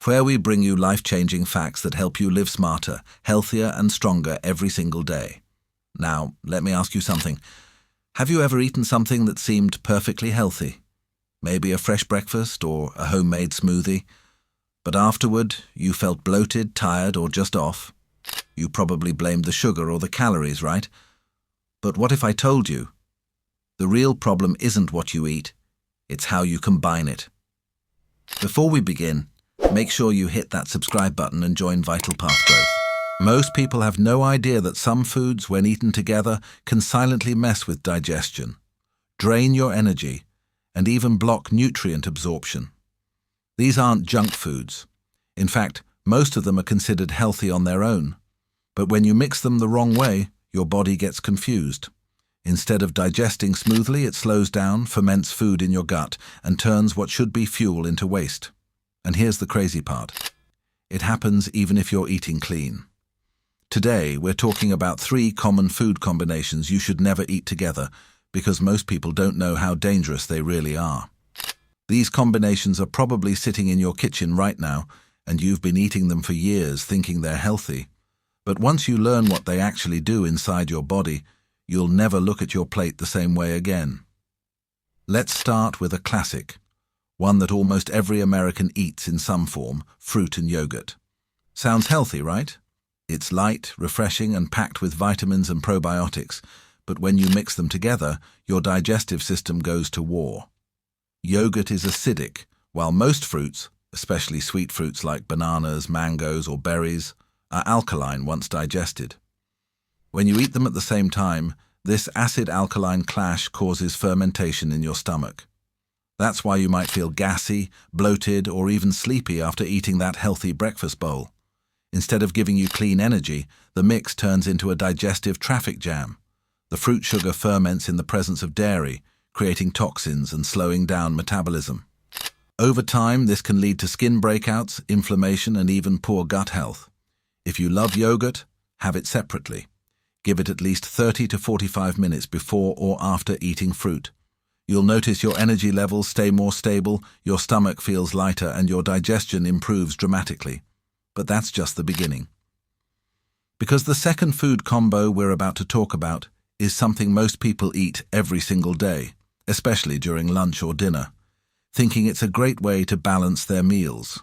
where we bring you life-changing facts that help you live smarter, healthier, and stronger every single day. Now, let me ask you something. Have you ever eaten something that seemed perfectly healthy? Maybe a fresh breakfast or a homemade smoothie? But afterward, you felt bloated, tired, or just off? You probably blamed the sugar or the calories, right? But what if I told you? The real problem isn't what you eat, it's how you combine it. Before we begin, make sure you hit that subscribe button and join Vital Path Growth. Most people have no idea that some foods, when eaten together, can silently mess with digestion, drain your energy, and even block nutrient absorption. These aren't junk foods. In fact, most of them are considered healthy on their own. But when you mix them the wrong way, your body gets confused. Instead of digesting smoothly, it slows down, ferments food in your gut, and turns what should be fuel into waste. And here's the crazy part. It happens even if you're eating clean. Today, we're talking about 3 common food combinations you should never eat together because most people don't know how dangerous they really are. These combinations are probably sitting in your kitchen right now, and you've been eating them for years thinking they're healthy. But once you learn what they actually do inside your body, you'll never look at your plate the same way again. Let's start with a classic, one that almost every American eats in some form: fruit and yogurt. Sounds healthy, right? It's light, refreshing, and packed with vitamins and probiotics, but when you mix them together, your digestive system goes to war. Yogurt is acidic, while most fruits, especially sweet fruits like bananas, mangoes, or berries, are alkaline once digested. When you eat them at the same time, this acid-alkaline clash causes fermentation in your stomach. That's why you might feel gassy, bloated, or even sleepy after eating that healthy breakfast bowl. Instead of giving you clean energy, the mix turns into a digestive traffic jam. The fruit sugar ferments in the presence of dairy, creating toxins and slowing down metabolism. Over time, this can lead to skin breakouts, inflammation, and even poor gut health. If you love yogurt, have it separately. Give it at least 30 to 45 minutes before or after eating fruit. You'll notice your energy levels stay more stable, your stomach feels lighter, and your digestion improves dramatically. But that's just the beginning. Because the second food combo we're about to talk about is something most people eat every single day, especially during lunch or dinner, thinking it's a great way to balance their meals.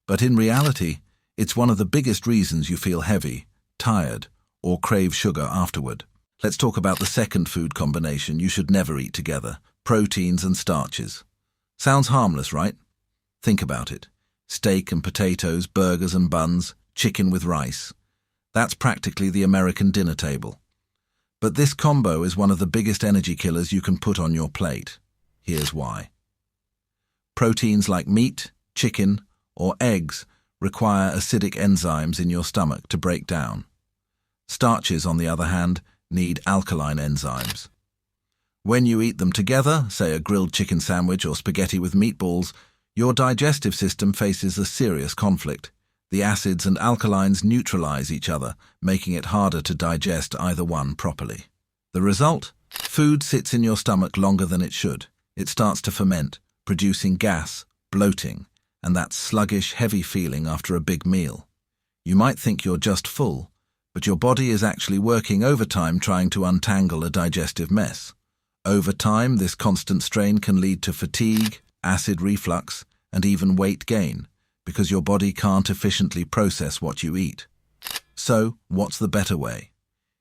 But in reality, it's one of the biggest reasons you feel heavy, tired, or crave sugar afterward. Let's talk about the second food combination you should never eat together: proteins and starches. Sounds harmless, right? Think about it. Steak and potatoes, burgers and buns, chicken with rice. That's practically the American dinner table. But this combo is one of the biggest energy killers you can put on your plate. Here's why. Proteins like meat, chicken, or eggs require acidic enzymes in your stomach to break down. Starches, on the other hand, need alkaline enzymes. When you eat them together, say a grilled chicken sandwich or spaghetti with meatballs, your digestive system faces a serious conflict. The acids and alkalines neutralize each other, making it harder to digest either one properly. The result? Food sits in your stomach longer than it should. It starts to ferment, producing gas, bloating, and that sluggish, heavy feeling after a big meal. You might think you're just full, but your body is actually working overtime trying to untangle a digestive mess. Over time, this constant strain can lead to fatigue, acid reflux, and even weight gain, because your body can't efficiently process what you eat. So, what's the better way?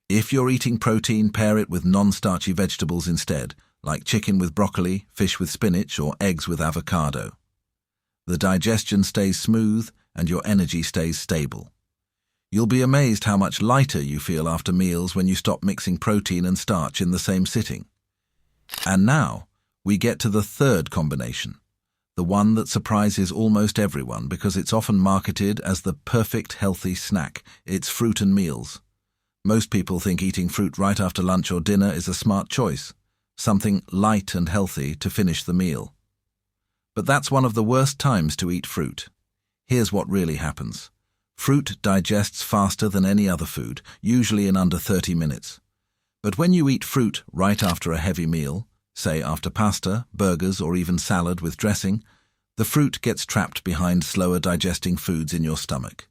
If you're eating protein, pair it with non-starchy vegetables instead, like chicken with broccoli, fish with spinach, or eggs with avocado. The digestion stays smooth, and your energy stays stable. You'll be amazed how much lighter you feel after meals when you stop mixing protein and starch in the same sitting. And now, we get to the third combination, the one that surprises almost everyone because it's often marketed as the perfect healthy snack. It's fruit and meals. Most people think eating fruit right after lunch or dinner is a smart choice, something light and healthy to finish the meal. But that's one of the worst times to eat fruit. Here's what really happens. Fruit digests faster than any other food, usually in under 30 minutes. But when you eat fruit right after a heavy meal, say after pasta, burgers, or even salad with dressing, The fruit gets trapped behind slower digesting foods in your stomach.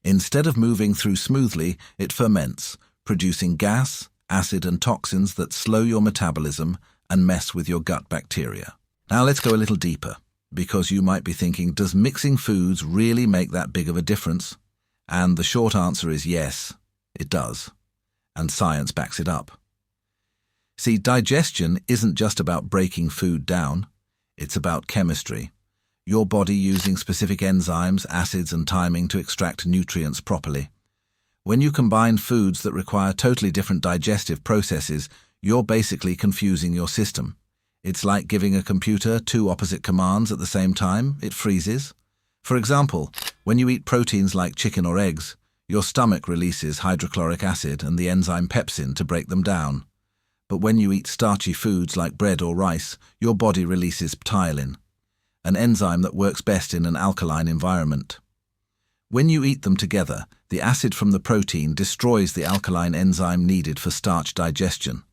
Instead of moving through smoothly, it ferments, producing gas, acid and toxins that slow your metabolism and mess with your gut bacteria. Now let's go a little deeper, because you might be thinking, does mixing foods really make that big of a difference? And the short answer is yes, it does. And science backs it up. See, digestion isn't just about breaking food down, it's about chemistry. Your body using specific enzymes, acids and timing to extract nutrients properly. When you combine foods that require totally different digestive processes, you're basically confusing your system. It's like giving a computer two opposite commands at the same time, it freezes. For example, when you eat proteins like chicken or eggs, your stomach releases hydrochloric acid and the enzyme pepsin to break them down. But when you eat starchy foods like bread or rice, your body releases ptyalin, an enzyme that works best in an alkaline environment. When you eat them together, the acid from the protein destroys the alkaline enzyme needed for starch digestion.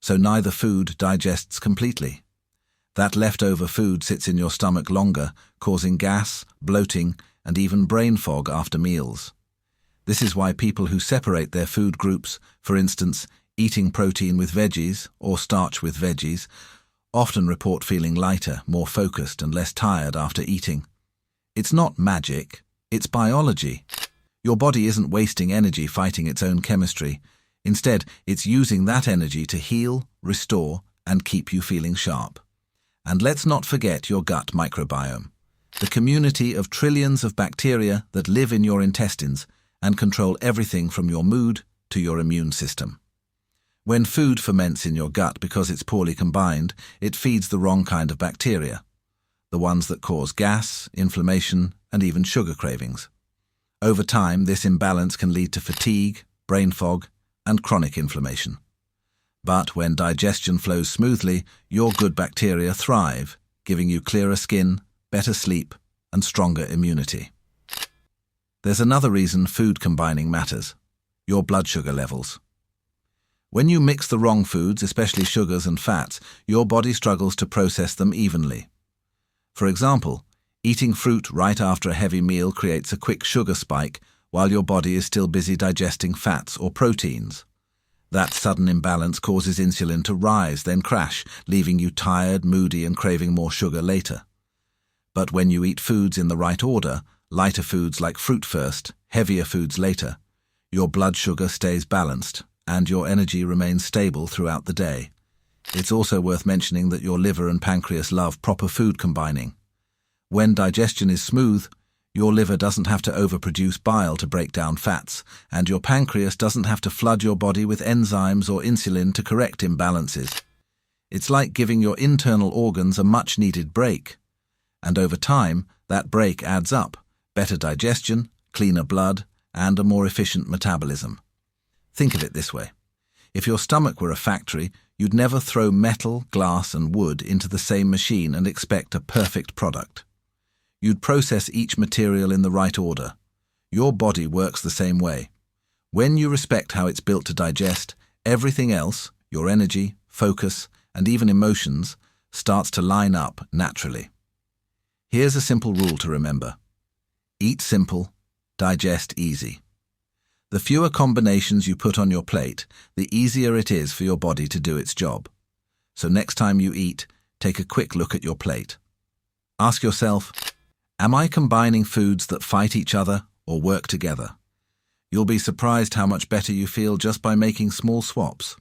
So neither food digests completely. That leftover food sits in your stomach longer, causing gas, bloating, and even brain fog after meals. This is why people who separate their food groups, for instance, eating protein with veggies or starch with veggies, often report feeling lighter, more focused, and less tired after eating. It's not magic, it's biology. Your body isn't wasting energy fighting its own chemistry. Instead, it's using that energy to heal, restore, and keep you feeling sharp. And let's not forget your gut microbiome, the community of trillions of bacteria that live in your intestines and control everything from your mood to your immune system. When food ferments in your gut because it's poorly combined, it feeds the wrong kind of bacteria, the ones that cause gas, inflammation, and even sugar cravings. Over time, this imbalance can lead to fatigue, brain fog, and chronic inflammation. But when digestion flows smoothly, your good bacteria thrive, giving you clearer skin, better sleep, and stronger immunity. There's another reason food combining matters: your blood sugar levels. When you mix the wrong foods, especially sugars and fats, your body struggles to process them evenly. For example, eating fruit right after a heavy meal creates a quick sugar spike while your body is still busy digesting fats or proteins. That sudden imbalance causes insulin to rise, then crash, leaving you tired, moody, and craving more sugar later. But when you eat foods in the right order, lighter foods like fruit first, heavier foods later, your blood sugar stays balanced and your energy remains stable throughout the day. It's also worth mentioning that your liver and pancreas love proper food combining. When digestion is smooth, your liver doesn't have to overproduce bile to break down fats, and your pancreas doesn't have to flood your body with enzymes or insulin to correct imbalances. It's like giving your internal organs a much-needed break. And over time, that break adds up: better digestion, cleaner blood, and a more efficient metabolism. Think of it this way. If your stomach were a factory, you'd never throw metal, glass, and wood into the same machine and expect a perfect product. You'd process each material in the right order. Your body works the same way. When you respect how it's built to digest, everything else, your energy, focus, and even emotions, starts to line up naturally. Here's a simple rule to remember. Eat simple, digest easy. The fewer combinations you put on your plate, the easier it is for your body to do its job. So next time you eat, take a quick look at your plate. Ask yourself, am I combining foods that fight each other or work together? You'll be surprised how much better you feel just by making small swaps.